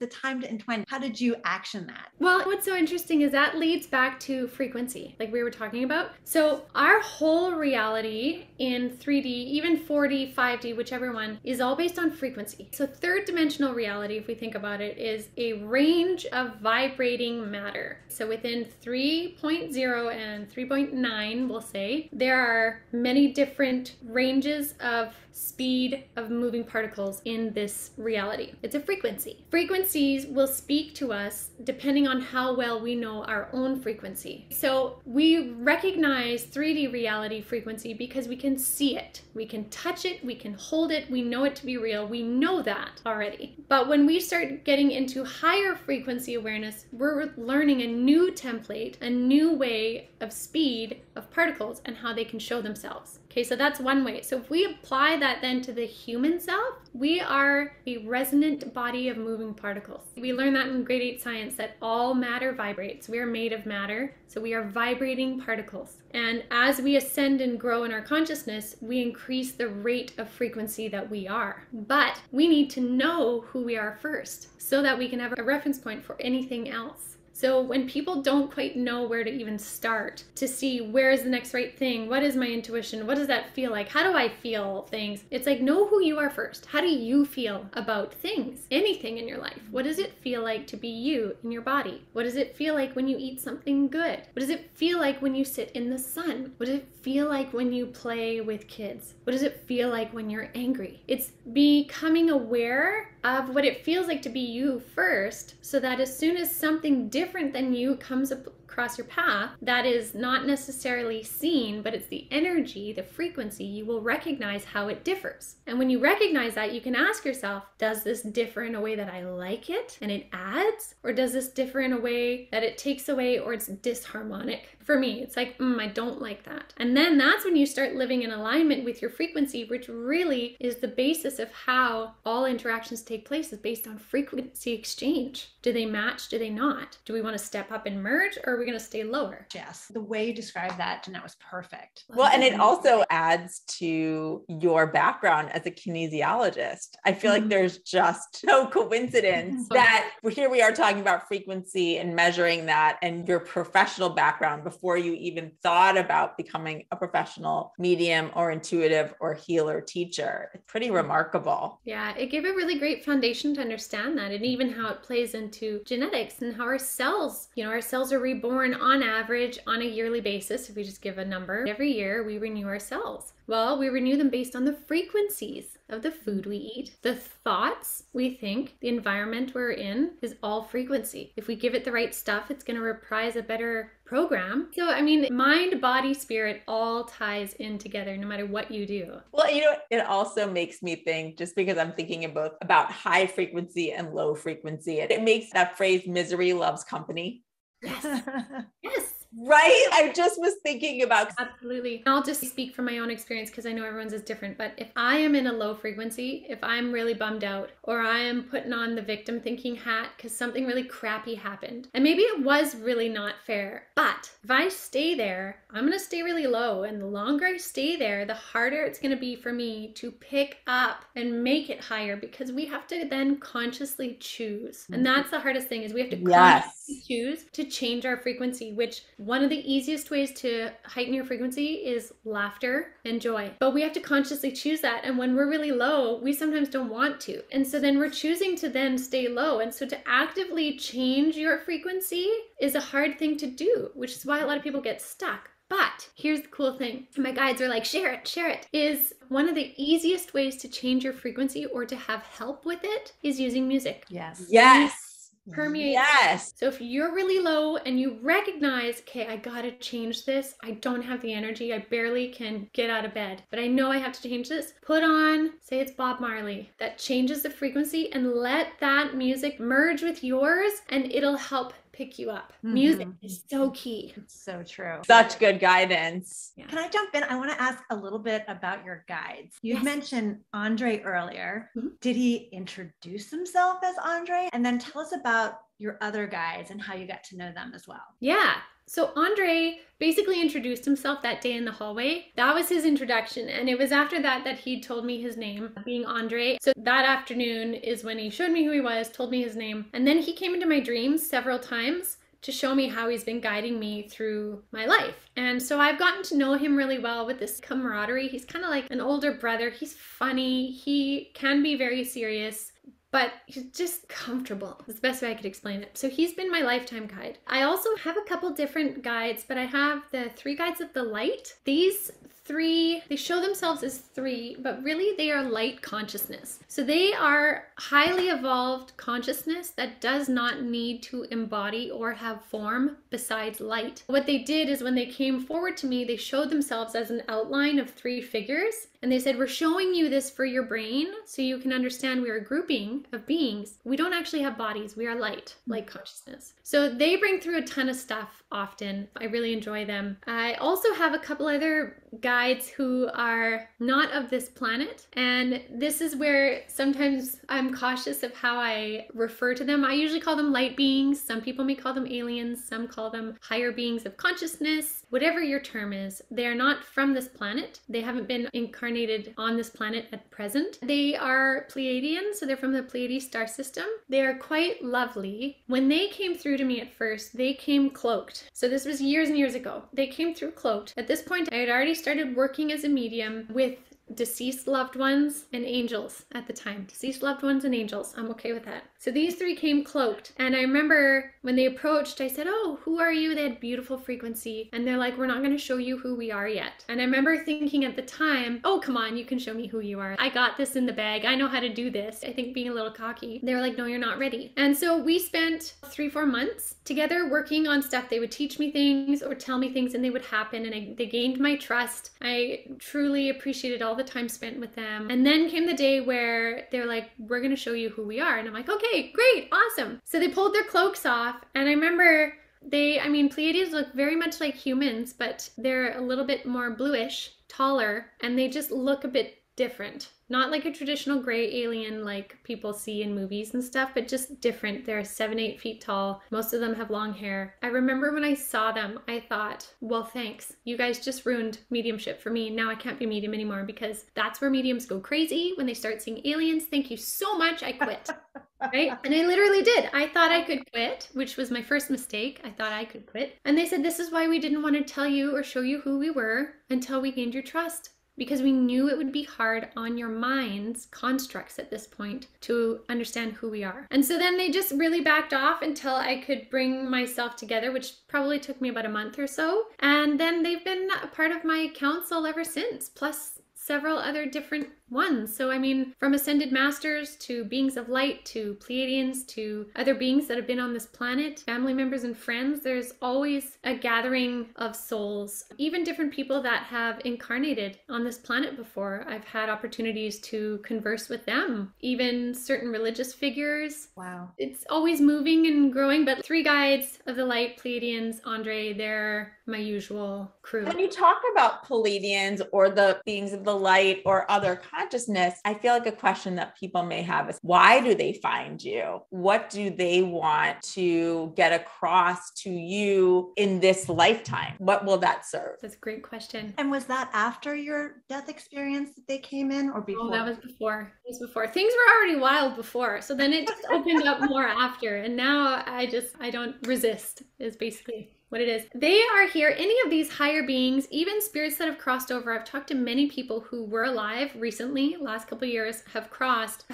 The time to entwine, how did you action that? Well, what's so interesting is that leads back to frequency, like we were talking about. So our whole reality in 3D, even 4D, 5D, whichever one, is all based on frequency. So third dimensional reality, if we think about it, is a range of vibrating matter. So within 3.0 and 3.9, we'll say, there are many different ranges of speed of moving particles in this reality. It's a frequency. Frequencies will speak to us depending on how well we know our own frequency. So we recognize 3D reality frequency because we can see it, we can touch it, we can hold it, we know it to be real, we know that already. But when we start getting into higher frequency awareness, we're learning a new template, a new way of speed of particles and how they can show themselves. Okay, so that's one way. So if we apply that then to the human self, we are a resonant body of moving particles. We learn that in grade 8 science, that all matter vibrates. We are made of matter, so we are vibrating particles. And as we ascend and grow in our consciousness, we increase the rate of frequency that we are. But we need to know who we are first so that we can have a reference point for anything else. So when people don't quite know where to even start to see where is the next right thing, what is my intuition, what does that feel like, how do I feel things? It's like, know who you are first. How do you feel about things, anything in your life? What does it feel like to be you in your body? What does it feel like when you eat something good? What does it feel like when you sit in the sun? What does it feel like when you play with kids? What does it feel like when you're angry? It's becoming aware of what it feels like to be you first, so that as soon as something different than you comes across your path that is not necessarily seen, but it's the energy, the frequency, you will recognize how it differs. And when you recognize that, you can ask yourself, does this differ in a way that I like it and it adds? Or does this differ in a way that it takes away or it's disharmonic? For me, it's like, I don't like that. And then that's when you start living in alignment with your frequency, which really is the basis of how all interactions take place, is based on frequency exchange. Do they match? Do they not? Do we want to step up and merge, or are we going to stay lower? Yes. The way you described that, Ginette, was perfect. Well, and it also adds to your background as a kinesiologist. I feel like there's just no coincidence that here we are talking about frequency and measuring that, and your professional background before you even thought about becoming a professional medium or intuitive or healer teacher. It's pretty remarkable. Yeah, it gave a really great foundation to understand that, and even how it plays into genetics and how our cells, our cells are reborn on average on a yearly basis. If we just give a number, every year we renew our cells. Well, we renew them based on the frequencies of the food we eat, the thoughts we think, the environment we're in is all frequency. If we give it the right stuff, it's going to reprise a better program. So, mind, body, spirit all ties in together no matter what you do. Well, it also makes me think, just because I'm thinking about high frequency and low frequency, it makes that phrase, misery loves company. Yes. Yes. Right? I just was thinking about. Absolutely. I'll just speak from my own experience because I know everyone's is different. But if I am in a low frequency, if I'm really bummed out, or I am putting on the victim thinking hat because something really crappy happened, and maybe it was really not fair, but if I stay there, I'm going to stay really low. And the longer I stay there, the harder it's going to be for me to pick up and make it higher, because we have to then consciously choose. And that's the hardest thing, is we have to consciously choose to change our frequency, which one of the easiest ways to heighten your frequency is laughter and joy. But we have to consciously choose that. And when we're really low, we sometimes don't want to. And so then we're choosing to then stay low. And so to actively change your frequency is a hard thing to do, which is why a lot of people get stuck. But here's the cool thing. My guides are like, share it, is one of the easiest ways to change your frequency or to have help with it is using music. Yes. Yes. Permeates. Yes. So if you're really low and you recognize, okay, I gotta change this. I don't have the energy. I barely can get out of bed, but I know I have to change this. Put on, say it's Bob Marley. That changes the frequency, and let that music merge with yours and it'll help pick you up. Music is so key. It's so true. Such good guidance. Yeah. Can I jump in? I want to ask a little bit about your guides. You mentioned Andre earlier. Did he introduce himself as Andre? And then tell us about your other guides and how you got to know them as well. Yeah. So Andre basically introduced himself that day in the hallway. That was his introduction. And it was after that that he told me his name, being Andre. So that afternoon is when he showed me who he was, told me his name. And then he came into my dreams several times to show me how he's been guiding me through my life. And so I've gotten to know him really well with this camaraderie. He's kind of like an older brother. He's funny. He can be very serious, but he's just comfortable. That's the best way I could explain it. So he's been my lifetime guide. I also have a couple different guides, but I have the 3 guides of the light. These 3, they show themselves as 3, but really they are light consciousness. So they are highly evolved consciousness that does not need to embody or have form besides light. What they did is when they came forward to me, they showed themselves as an outline of 3 figures. And they said, we're showing you this for your brain so you can understand we're a grouping of beings. We don't actually have bodies. We are light consciousness. So they bring through a ton of stuff often. I really enjoy them. I also have a couple other guides who are not of this planet. And this is where sometimes I'm cautious of how I refer to them. I usually call them light beings. Some people may call them aliens. Some call them higher beings of consciousness. Whatever your term is, they are not from this planet. They haven't been incarnated on this planet at present. They are Pleiadian, so they're from the Pleiades star system. They are quite lovely. When they came through to me at first, they came cloaked. So this was years and years ago. They came through cloaked. At this point, I had already started working as a medium with deceased loved ones and angels at the time. Deceased loved ones and angels. I'm okay with that. So these 3 came cloaked. And I remember when they approached, I said, oh, who are you? They had beautiful frequency. And they're like, we're not going to show you who we are yet. And I remember thinking at the time, oh, come on, you can show me who you are. I got this in the bag. I know how to do this. I think being a little cocky. They were like, no, you're not ready. And so we spent 3-4 months together working on stuff. They would teach me things or tell me things and they would happen. And they gained my trust. I truly appreciated all the time spent with them. And then came the day where they're like, we're going to show you who we are. And I'm like, okay, great, awesome. So they pulled their cloaks off. And I remember Pleiades look very much like humans, but they're a little bit more bluish, taller, and they just look a bit different. Not like a traditional gray alien like people see in movies and stuff, but just different. They're 7-8 feet tall. Most of them have long hair. I remember when I saw them, I thought, well, thanks. You guys just ruined mediumship for me. Now I can't be a medium anymore because that's where mediums go crazy when they start seeing aliens. Thank you so much. I quit. Right? And I literally did. I thought I could quit, which was my first mistake. I thought I could quit. And they said, this is why we didn't want to tell you or show you who we were until we gained your trust. Because we knew it would be hard on your mind's constructs at this point to understand who we are. And so then they just really backed off until I could bring myself together, which probably took me about a month or so. And then they've been a part of my council ever since, plus several other different ones. So I mean, from ascended masters to beings of light to Pleiadians to other beings that have been on this planet, family members and friends, there's always a gathering of souls. Even different people that have incarnated on this planet before, I've had opportunities to converse with them. Even certain religious figures. Wow. It's always moving and growing, but 3 guides of the light, Pleiadians, Andre, they're my usual crew. When you talk about Pleiadians or the beings of the light or other consciousness, I feel like a question that people may have is, why do they find you? What do they want to get across to you in this lifetime? What will that serve? That's a great question. And was that after your death experience that they came in or before? Oh, that was before. It was before. Things were already wild before. So then it just opened up more after. And now I don't resist is basically what it is. They are here. Any of these higher beings, even spirits that have crossed over. I've talked to many people who were alive recently, last couple of years, have crossed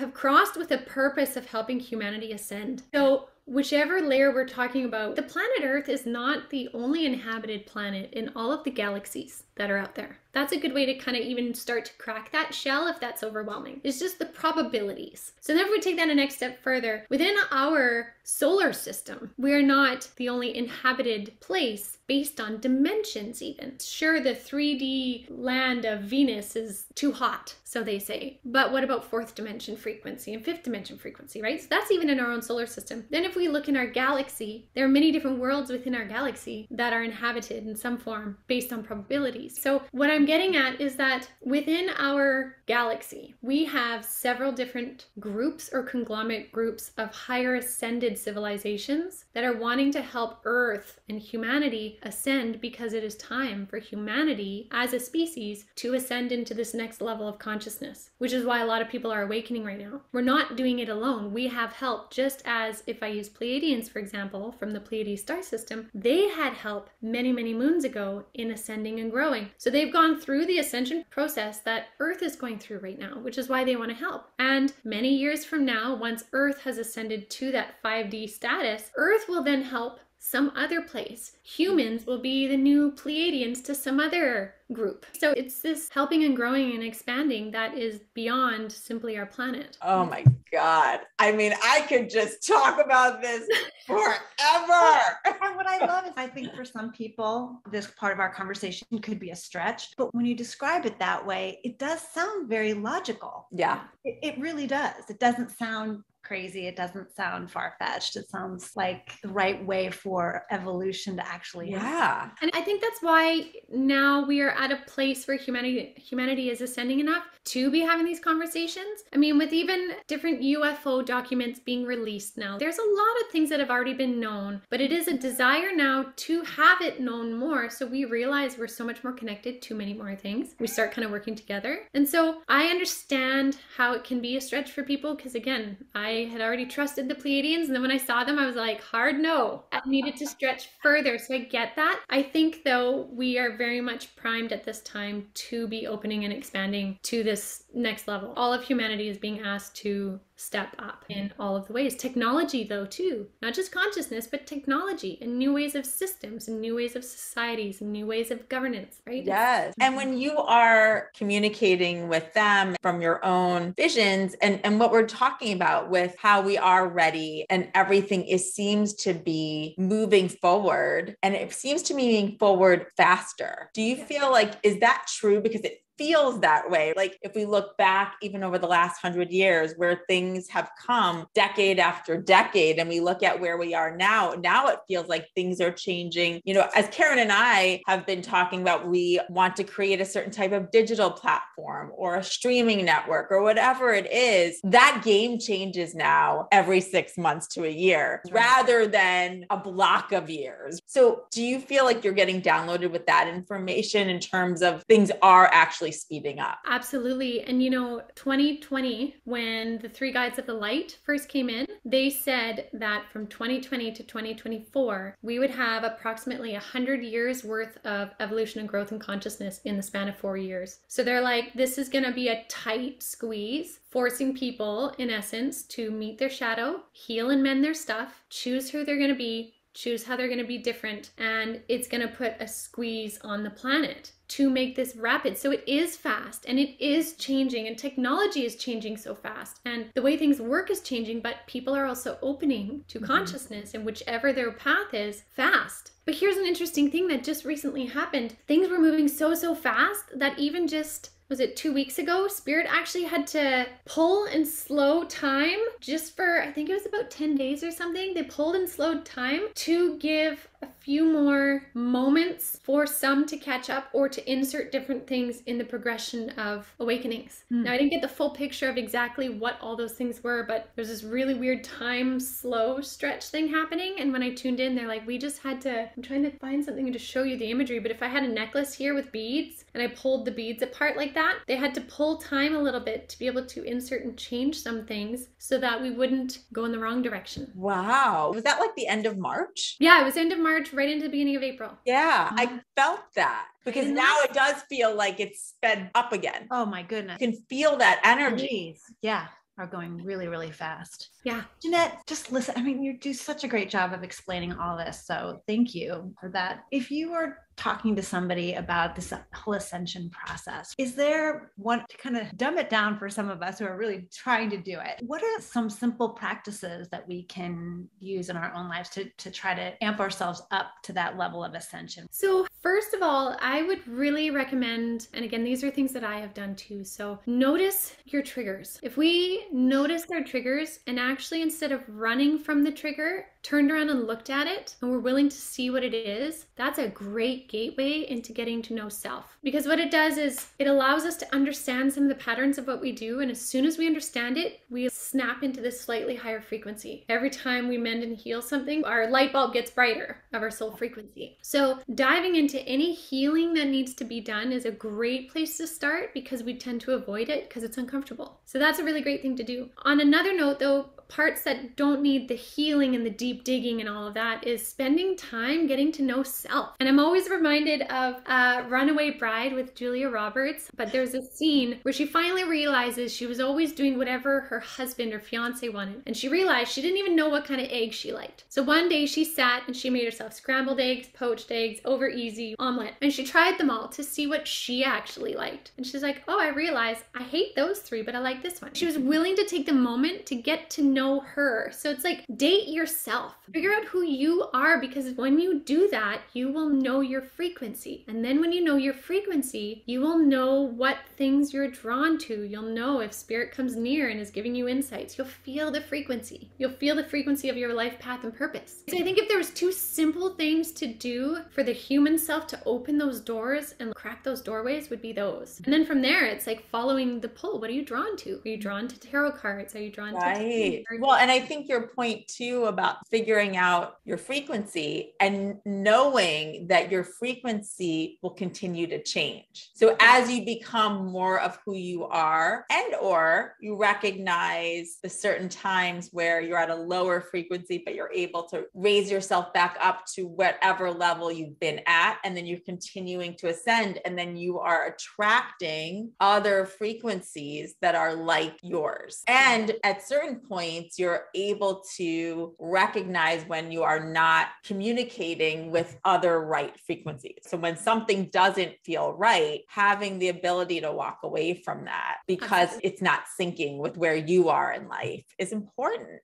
with a purpose of helping humanity ascend. So whichever layer we're talking about, the planet Earth is not the only inhabited planet in all of the galaxies that are out there. That's a good way to kind of even start to crack that shell if that's overwhelming. It's just the probabilities. So then if we take that a next step further, within our solar system, we are not the only inhabited place based on dimensions even. Sure, the 3D land of Venus is too hot, so they say. But what about fourth dimension frequency and fifth dimension frequency, right? So that's even in our own solar system. Then if we look in our galaxy, there are many different worlds within our galaxy that are inhabited in some form based on probabilities. So what I'm getting at is that within our galaxy, we have several different groups or conglomerate groups of higher ascended civilizations that are wanting to help Earth and humanity ascend, because it is time for humanity as a species to ascend into this next level of consciousness, which is why a lot of people are awakening right now. We're not doing it alone. We have help, just as if I use Pleiadians, for example, from the Pleiades star system, they had help many, many moons ago in ascending and growing. So they've gone through the ascension process that Earth is going through right now, which is why they want to help. And many years from now, once Earth has ascended to that 5D status, Earth will then help some other place. Humans will be the new Pleiadians to some other group. So it's this helping and growing and expanding that is beyond simply our planet. Oh my God. I mean, I could just talk about this forever. And what I love is, I think for some people, this part of our conversation could be a stretch, but when you describe it that way, it does sound very logical. Yeah. It really does. It doesn't sound crazy. It doesn't sound far-fetched. It sounds like the right way for evolution to actually happen. And I think that's why now we are at a place where humanity is ascending enough to be having these conversations. I mean, with even different UFO documents being released now, there's a lot of things that have already been known, but it is a desire now to have it known more. So we realize we're so much more connected to many more things. We start kind of working together. And so I understand how it can be a stretch for people, because again, I had already trusted the Pleiadians, and then when I saw them, I was like, hard no. I needed to stretch further. So I get that. I think though, we are very much primed at this time to be opening and expanding to this next level. All of humanity is being asked to step up in all of the ways. Technology though too, not just consciousness, but technology and new ways of systems and new ways of societies and new ways of governance, right? Yes. And when you are communicating with them from your own visions and what we're talking about with how we are ready and everything seems to be moving forward, and it seems to be moving forward faster. Do you feel like, is that true? Because it feels that way. Like if we look back even over the last 100 years where things have come decade after decade, and we look at where we are now it feels like things are changing. You know, as Karen and I have been talking about, we want to create a certain type of digital platform or a streaming network or whatever it is. That game changes now every 6 months to a year rather than a block of years. So do you feel like you're getting downloaded with that information in terms of things are actually speeding up? Absolutely. And you know, 2020, when the 3 Guides of the Light first came in, they said that from 2020 to 2024, we would have approximately 100 years worth of evolution and growth and consciousness in the span of 4 years. So they're like, this is going to be a tight squeeze, forcing people in essence to meet their shadow, heal and mend their stuff, choose who they're going to be, choose how they're going to be different, and it's going to put a squeeze on the planet to make this rapid. So it is fast and it is changing, and technology is changing so fast, and the way things work is changing, but people are also opening to consciousness and whichever their path is fast. But here's an interesting thing that just recently happened. Things were moving so fast that even just, was it 2 weeks ago, Spirit actually had to pull and slow time just for, I think it was about 10 days or something. They pulled and slowed time to give a few more moments for some to catch up or to insert different things in the progression of awakenings. Now, I didn't get the full picture of exactly what all those things were, but there's this really weird time slow stretch thing happening. And when I tuned in, they're like, we just had to, I'm trying to find something to show you the imagery, but if I had a necklace here with beads and I pulled the beads apart like that, they had to pull time a little bit to be able to insert and change some things so that we wouldn't go in the wrong direction. Wow. Was that like the end of March? Yeah, it was end of March, right into the beginning of April. Yeah, I felt that because now it does feel like it's sped up again. Oh my goodness. You can feel that energy. Yeah. are going really, really fast. Yeah. Ginette, just listen. I mean, you do such a great job of explaining all this. So thank you for that. If you were talking to somebody about this whole ascension process, is there one to kind of dumb it down for some of us who are really trying to do it? What are some simple practices that we can use in our own lives to try to amp ourselves up to that level of ascension? So first of all, I would really recommend, and again, these are things that I have done too. So notice your triggers. If we notice our triggers and actually instead of running from the trigger, turned around and looked at it, and we're willing to see what it is, that's a great gateway into getting to know self. Because what it does is it allows us to understand some of the patterns of what we do. And as soon as we understand it, we snap into this slightly higher frequency. Every time we mend and heal something, our light bulb gets brighter of our soul frequency. So diving into any healing that needs to be done is a great place to start because we tend to avoid it because it's uncomfortable. So that's a really great thing to do. On another note though, parts that don't need the healing and the deep digging and all of that is spending time getting to know self. And I'm always reminded of Runaway Bride with Julia Roberts, but there's a scene where she finally realizes she was always doing whatever her husband or fiance wanted. And she realized she didn't even know what kind of eggs she liked. So one day she sat and she made herself scrambled eggs, poached eggs, over easy, omelet. And she tried them all to see what she actually liked. And she's like, oh, I realized I hate those three, but I like this one. She was willing to take the moment to get to know her. So it's like, date yourself. Figure out who you are, because when you do that, you will know your frequency. And then when you know your frequency, you will know what things you're drawn to. You'll know if spirit comes near and is giving you insights. You'll feel the frequency. You'll feel the frequency of your life path and purpose. So I think if there was two simple things to do for the human self to open those doors and crack those doorways, would be those. And then from there, it's like following the pull. What are you drawn to? Are you drawn to tarot cards? Are you drawn to... Well, and I think your point too about figuring out your frequency and knowing that your frequency will continue to change. So as you become more of who you are, and or you recognize the certain times where you're at a lower frequency, but you're able to raise yourself back up to whatever level you've been at, and then you're continuing to ascend, and then you are attracting other frequencies that are like yours. And at certain points, you're able to recognize when you are not communicating with other right frequencies. So when something doesn't feel right, having the ability to walk away from that because it's not syncing with where you are in life is important.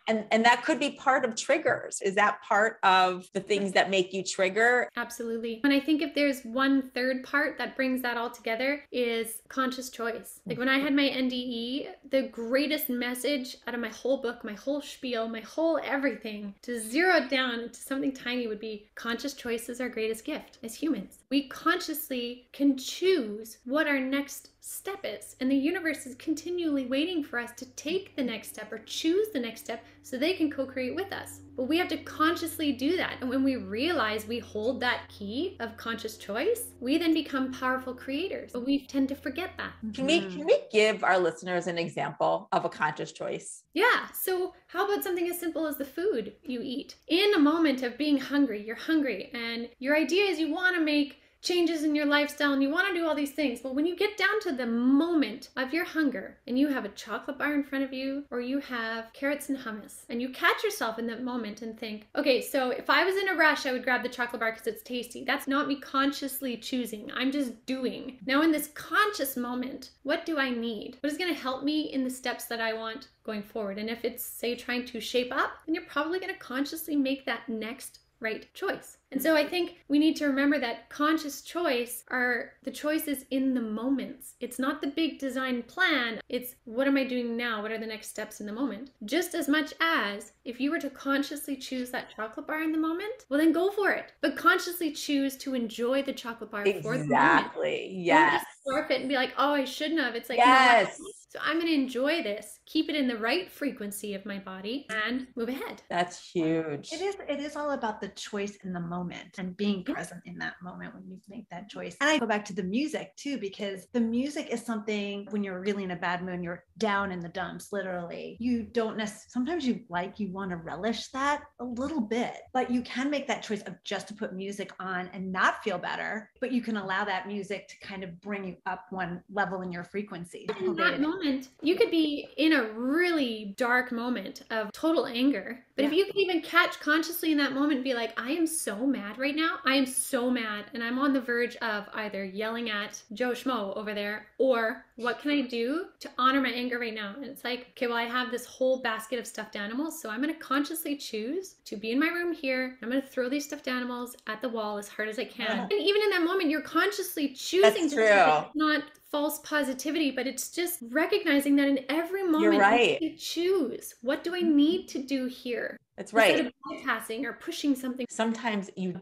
And that could be part of triggers. Is that part of the things that make you trigger? Absolutely. And I think if there's one third part that brings that all together is conscious choice. Like when I had my NDE, the greatest message out of my whole book, my whole spiel, my whole everything, to zero it down to something tiny would be conscious choice is our greatest gift as humans. We consciously can choose what our next step is. And the universe is continually waiting for us to take the next step or choose the next step so they can co-create with us. But we have to consciously do that. And when we realize we hold that key of conscious choice, we then become powerful creators. But we tend to forget that. Can we give our listeners an example of a conscious choice? Yeah. So how about something as simple as the food you eat? In a moment of being hungry, you're hungry, and your idea is you want to make changes in your lifestyle and you want to do all these things. But when you get down to the moment of your hunger and you have a chocolate bar in front of you, or you have carrots and hummus, and you catch yourself in that moment and think, okay, so if I was in a rush, I would grab the chocolate bar because it's tasty. That's not me consciously choosing. I'm just doing. Now in this conscious moment, what do I need? What is going to help me in the steps that I want going forward? And if it's, say, trying to shape up, then you're probably going to consciously make that next right choice. And so I think we need to remember that conscious choice are the choices in the moments. It's not the big design plan. It's what am I doing now? What are the next steps in the moment? Just as much as if you were to consciously choose that chocolate bar in the moment, well then go for it. But consciously choose to enjoy the chocolate bar for the moment. Exactly. Yes. Don't just surf it and be like, oh, I shouldn't have. It's like, yes. No, so I'm going to enjoy this, keep it in the right frequency of my body, and move ahead. That's huge. It is all about the choice in the moment and being present in that moment when you make that choice. And I go back to the music too, because the music is something when you're really in a bad mood, you're down in the dumps, literally. You don't necessarily, sometimes you want to relish that a little bit, but you can make that choice of just to put music on and not feel better, but you can allow that music to kind of bring you up one level in your frequency. In that moment. moment, you could be in a really dark moment of total anger. But if you can even catch consciously in that moment, be like, I am so mad right now. I am so mad. And I'm on the verge of either yelling at Joe Schmo over there, or what can I do to honor my anger right now? And it's like, okay, well, I have this whole basket of stuffed animals. So I'm going to consciously choose to be in my room here. I'm going to throw these stuffed animals at the wall as hard as I can. And even in that moment, you're consciously choosing to do it. It's not false positivity, but it's just recognizing that in every moment, you choose, what do I need to do here? That's right. Instead of bypassing or pushing something. Sometimes you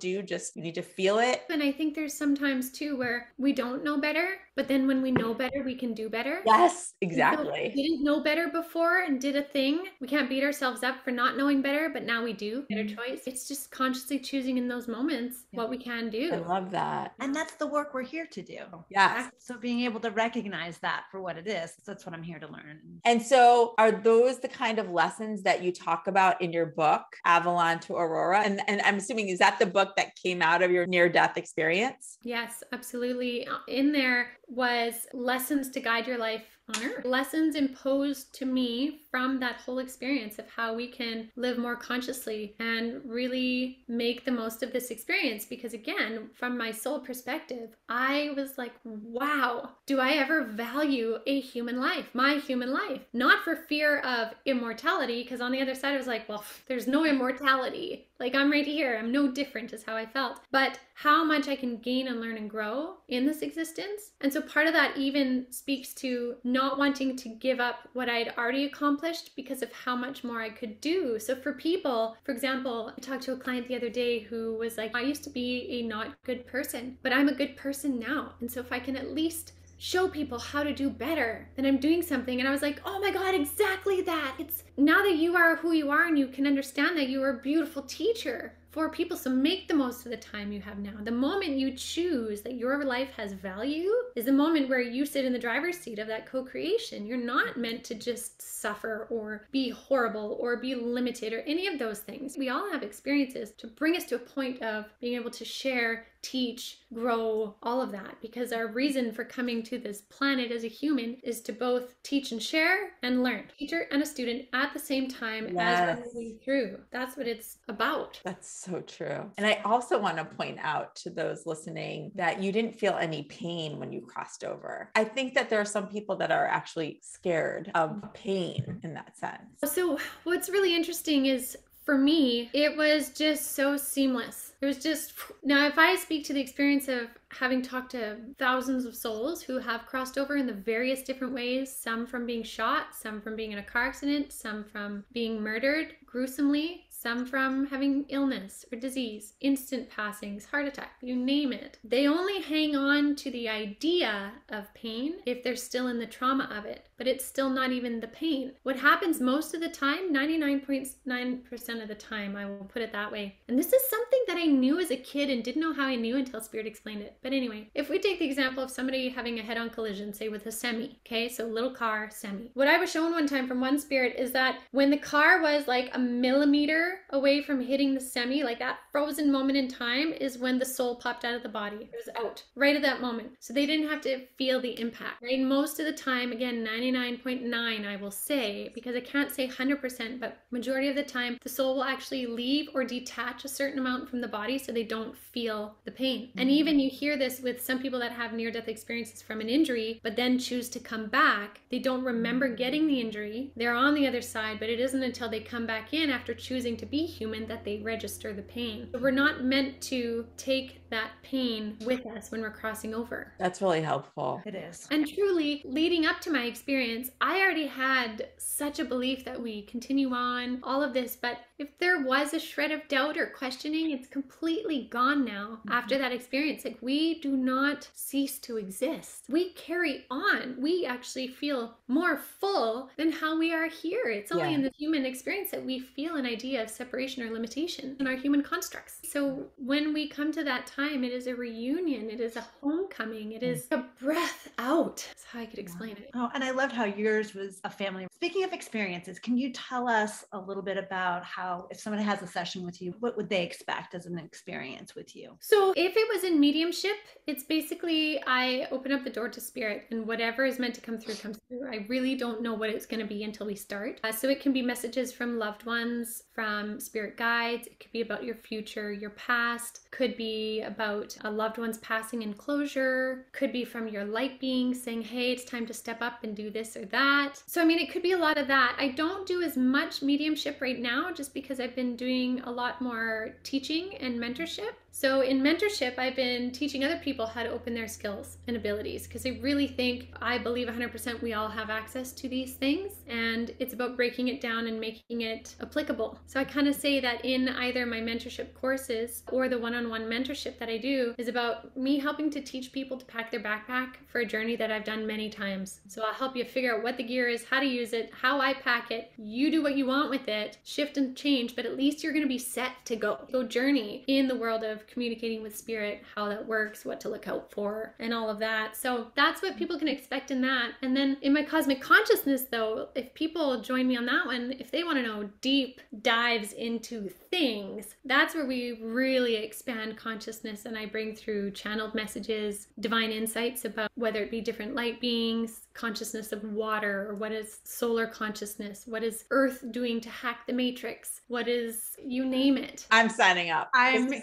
need to feel it. And I think there's sometimes too where we don't know better, but then when we know better, we can do better. Yes, exactly. We didn't know better before and did a thing. We can't beat ourselves up for not knowing better, but now we do. Better choice. It's just consciously choosing in those moments what we can do. I love that. And that's the work we're here to do. Yes. So being able to recognize that for what it is, that's what I'm here to learn. And so are those the kind of lessons that you talk about in your book, Avalon to Aurora? And I'm assuming, is that the book that came out of your near-death experience? Yes, absolutely. In there was lessons to guide your life on earth. Lessons imposed to me from that whole experience of how we can live more consciously and really make the most of this experience. Because again, from my soul perspective, I was like, wow, do I ever value a human life, my human life? Not for fear of immortality, because on the other side, I was like, well, there's no immortality. Like, I'm right here. I'm no different is how I felt. But how much I can gain and learn and grow in this existence. And so part of that even speaks to not wanting to give up what I'd already accomplished because of how much more I could do. So for people, for example, I talked to a client the other day who was like, I used to be a not good person, but I'm a good person now. And so if I can at least show people how to do better, then I'm doing something. And I was like, oh my God, exactly that. It's now that you are who you are and you can understand that you are a beautiful teacher for people. So make the most of the time you have now. The moment you choose that your life has value is the moment where you sit in the driver's seat of that co-creation. You're not meant to just suffer or be horrible or be limited or any of those things. We all have experiences to bring us to a point of being able to share, teach, grow, all of that, because our reason for coming to this planet as a human is to both teach and share and learn. Teacher and a student at the same time as we're moving through. That's what it's about. That's so true. And I also want to point out to those listening that you didn't feel any pain when you crossed over. I think that there are some people that are actually scared of pain in that sense. So what's really interesting is, for me, it was just so seamless. It was just, now if I speak to the experience of having talked to thousands of souls who have crossed over in the various different ways, some from being shot, some from being in a car accident, some from being murdered gruesomely, some from having illness or disease, instant passings, heart attack, you name it. They only hang on to the idea of pain if they're still in the trauma of it, but it's still not even the pain. What happens most of the time, 99.9% of the time, I will put it that way. And this is something that I knew as a kid and didn't know how I knew until Spirit explained it. But anyway, if we take the example of somebody having a head-on collision, say with a semi, okay, so little car, semi. What I was shown one time from one spirit is that when the car was like a millimeter away from hitting the semi, like that frozen moment in time is when the soul popped out of the body. It was out right at that moment. So they didn't have to feel the impact, right? Most of the time, again, 99.9, I will say, because I can't say 100%, but majority of the time, the soul will actually leave or detach a certain amount from the body so they don't feel the pain. And even you hear this with some people that have near-death experiences from an injury, but then choose to come back. They don't remember getting the injury. They're on the other side, but it isn't until they come back in after choosing to be human that they register the pain. So we're not meant to take that pain with us when we're crossing over. That's really helpful. It is. And truly, leading up to my experience, I already had such a belief that we continue on, all of this, but if there was a shred of doubt or questioning, it's completely gone now after that experience. Like, we do not cease to exist. We carry on. We actually feel more full than how we are here. It's only in the human experience that we feel an idea of separation or limitation in our human constructs. So when we come to that time, it is a reunion, it is a homecoming, it is a breath out. That's how I could explain it. Oh, and I loved how yours was a family. Speaking of experiences, can you tell us a little bit about how, if someone has a session with you, what would they expect as an experience with you? So if it was in mediumship, it's basically I open up the door to spirit, and whatever is meant to come through comes through. I really don't know what it's going to be until we start. So it can be messages from loved ones, from spirit guides. It could be about your future, your past. Could be about a loved one's passing and closure. Could be from your light being saying, hey, it's time to step up and do this or that. So I mean, it could be a lot of that. I don't do as much mediumship right now just because I've been doing a lot more teaching and mentorship. So in mentorship, I've been teaching other people how to open their skills and abilities because I really think, I believe 100% we all have access to these things, and it's about breaking it down and making it applicable. So I kind of say that in either my mentorship courses or the one-on-one mentorship that I do is about me helping to teach people to pack their backpack for a journey that I've done many times. So I'll help you figure out what the gear is, how to use it, how I pack it. You do what you want with it, shift and change, but at least you're going to be set to go. Go journey in the world of communicating with spirit, how that works, what to look out for, and all of that. So that's what people can expect in that. And then in my cosmic consciousness, though, if people join me on that one, if they want to know deep dives into things, that's where we really expand consciousness, and I bring through channeled messages, divine insights about whether it be different light beings, consciousness of water, or what is solar consciousness, what is Earth doing to hack the matrix, what is, you name it. I'm signing up. I mean,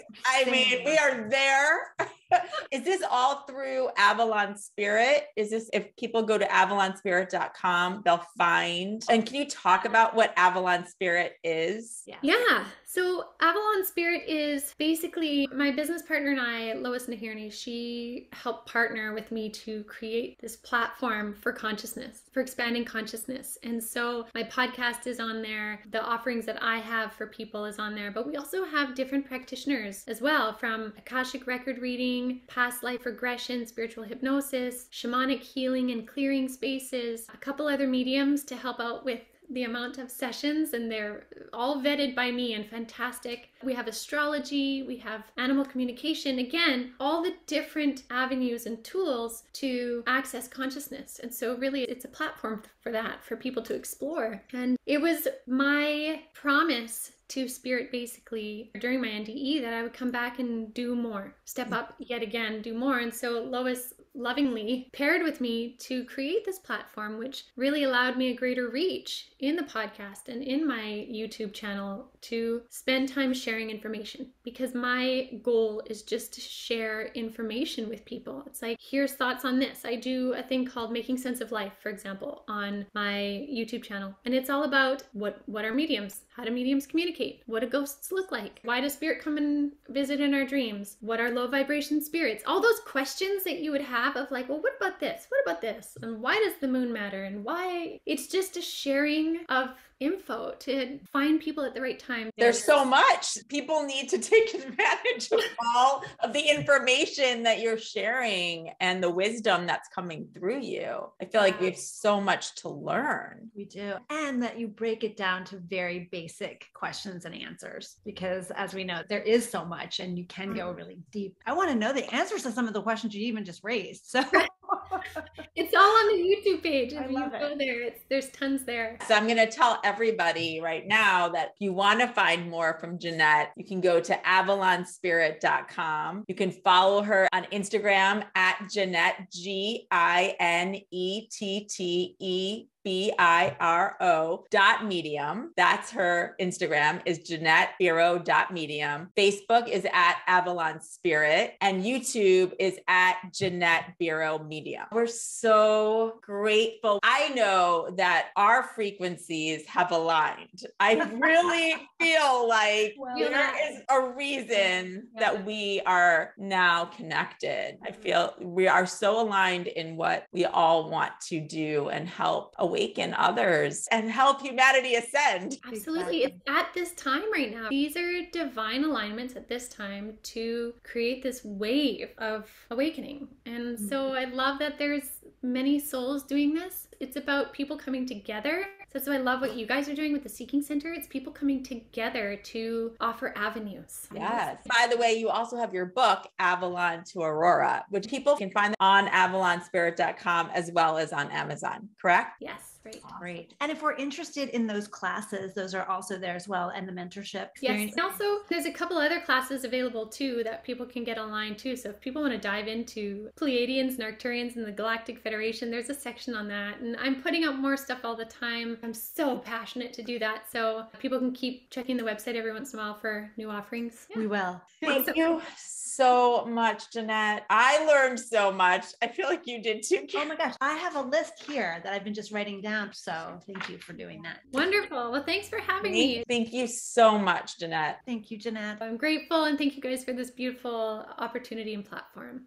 we are there. Is this all through Avalon Spirit? Is this, if people go to avalonspirit.com, they'll find, and can you talk about what Avalon Spirit is? Yeah. So Avalon Spirit is basically my business partner and I, Lois Nahirni, she helped partner with me to create this platform for consciousness, for expanding consciousness. And so my podcast is on there. The offerings that I have for people is on there, but we also have different practitioners as well, from Akashic record reading, past life regression, spiritual hypnosis, shamanic healing and clearing spaces, a couple other mediums to help out with the amount of sessions, and they're all vetted by me and fantastic. We have astrology, we have animal communication, again, all the different avenues and tools to access consciousness. And so really it's a platform for that, for people to explore. And it was my promise to spirit basically during my NDE that I would come back and do more, step up yet again, do more. And so Lois lovingly paired with me to create this platform, which really allowed me a greater reach in the podcast and in my YouTube channel to spend time sharing information, because my goal is just to share information with people. It's like, here's thoughts on this. I do a thing called Making Sense of Life, for example, on my YouTube channel. And it's all about what are mediums? How do mediums communicate? What do ghosts look like? Why does spirit come and visit in our dreams? What are low vibration spirits? All those questions that you would have of like, well, what about this? What about this? And why does the moon matter? And why? It's just a sharing of info to find people at the right time. There's so much. People need to take advantage of all of the information that you're sharing and the wisdom that's coming through you. I feel like we have so much to learn. We do. And that you break it down to very basic questions and answers, because as we know, there is so much and you can go really deep. I want to know the answers to some of the questions you even just raised. So it's all on the YouTube page. If you love go there, there's tons there. So I'm going to tell everybody right now that if you want to find more from Ginette, you can go to avalonspirit.com. You can follow her on Instagram at Ginette, GinetteBiro.medium. That's her Instagram, is GinetteBiro.medium. Facebook is at Avalon Spirit, and YouTube is at Ginette Biro Medium. We're so grateful. I know that our frequencies have aligned. I really feel like there is a reason that we are now connected. I feel we are so aligned in what we all want to do and help awaken others and help humanity ascend. Absolutely. It's at this time right now. These are divine alignments at this time to create this wave of awakening. And so I love that there's many souls doing this. It's about people coming together So that's why I love what you guys are doing with the Seeking Center. It's people coming together to offer avenues. Yes. By the way, you also have your book, Avalon to Aurora, which people can find on avalonspirit.com as well as on Amazon, correct? Yes. Right. Great. And if we're interested in those classes, those are also there as well, and the mentorship experience. Yes. And also, there's a couple other classes available too that people can get online too. So if people want to dive into Pleiadians and Arcturians and the Galactic Federation, there's a section on that. And I'm putting out more stuff all the time. I'm so passionate to do that. So people can keep checking the website every once in a while for new offerings. We will. Thank you so much, Ginette. I learned so much. I feel like you did too. Oh my gosh. I have a list here that I've been just writing down. So thank you for doing that. Wonderful. Well, thanks for having me. Thank you so much, Ginette. Thank you, Ginette. I'm grateful, and thank you guys for this beautiful opportunity and platform.